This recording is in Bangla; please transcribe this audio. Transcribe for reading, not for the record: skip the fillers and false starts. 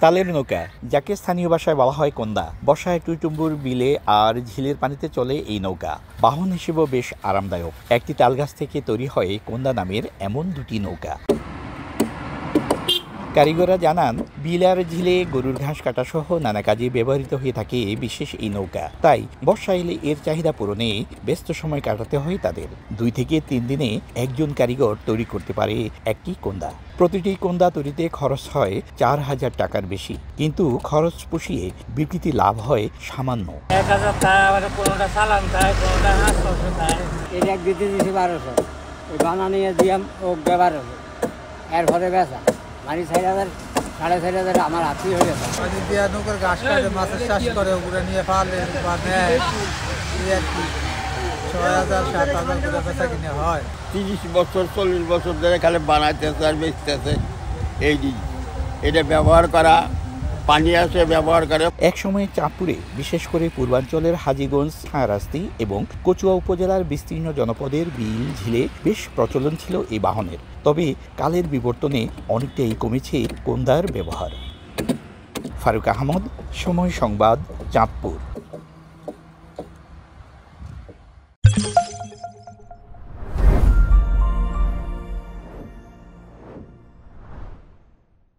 তালের নৌকা, যাকে স্থানীয় ভাষায় বলা হয় কোন্দা, বর্ষায় টুইটুম্বুর বিলে আর ঝিলের পানিতে চলে এই নৌকা। বাহন হিসেবেও বেশ আরামদায়ক। একটি তালগাছ থেকে তৈরি হয় কোন্দা নামের এমন দুটি নৌকা। কারিগররা জানান, বিল আর ঝিলে গরুর ঘাস কাটা সহ নানা কাজে ব্যবহৃত হয়ে থাকে বিশেষ এই নৌকা। তাই বর্ষা এলে এর চাহিদা পূরণে ব্যস্ত সময় কাটাতে হয় তাদের। 2 থেকে 3 দিনে একজন কারিগর তৈরি করতে পারে একটি কোন্দা। প্রতিটি কোন্দা তৈরিতে খরচ হয় 4,000 টাকার বেশি, কিন্তু খরচ পুষিয়ে বিক্রিতে লাভ হয় সামান্য। 1,000 টাকা, কোনোটা চালান খায়, কোনোটা হাঁস খায়। এটা এক দিতে দিয়েছি 1200, ওই বানানিয়ে দিয়াম ও 1200, এরপরে বেচা মানে 4,000, 4,500 আমার হাতেই হয়ে গেছে। দিয়া নৌকার ঘাস কাটে, মাছের চাষ করে, ওগুলো নিয়ে ফালে বা নেয়, এই আর কি 6,000, 7,000 করে বেচা কিনে হয়। 30 বছর 40 বছর ধরে খালি বানাইতেছে আর বেচতেছে। এই দিন এটা ব্যবহার করা, পানি আছে ব্যবহার করে। এক সময় চাঁদপুরে, বিশেষ করে পূর্বাঞ্চলের হাজীগঞ্জ, ছায়ারাস্তি এবং কচুয়া উপজেলার বিস্তীর্ণ জনপদের বিল ঝিলে বেশ প্রচলন ছিল এই বাহনের। তবে কালের বিবর্তনে অনেকটাই কমেছে কোন্দার ব্যবহার। ফারুক আহমদ, সময় সংবাদ, চাঁদপুর।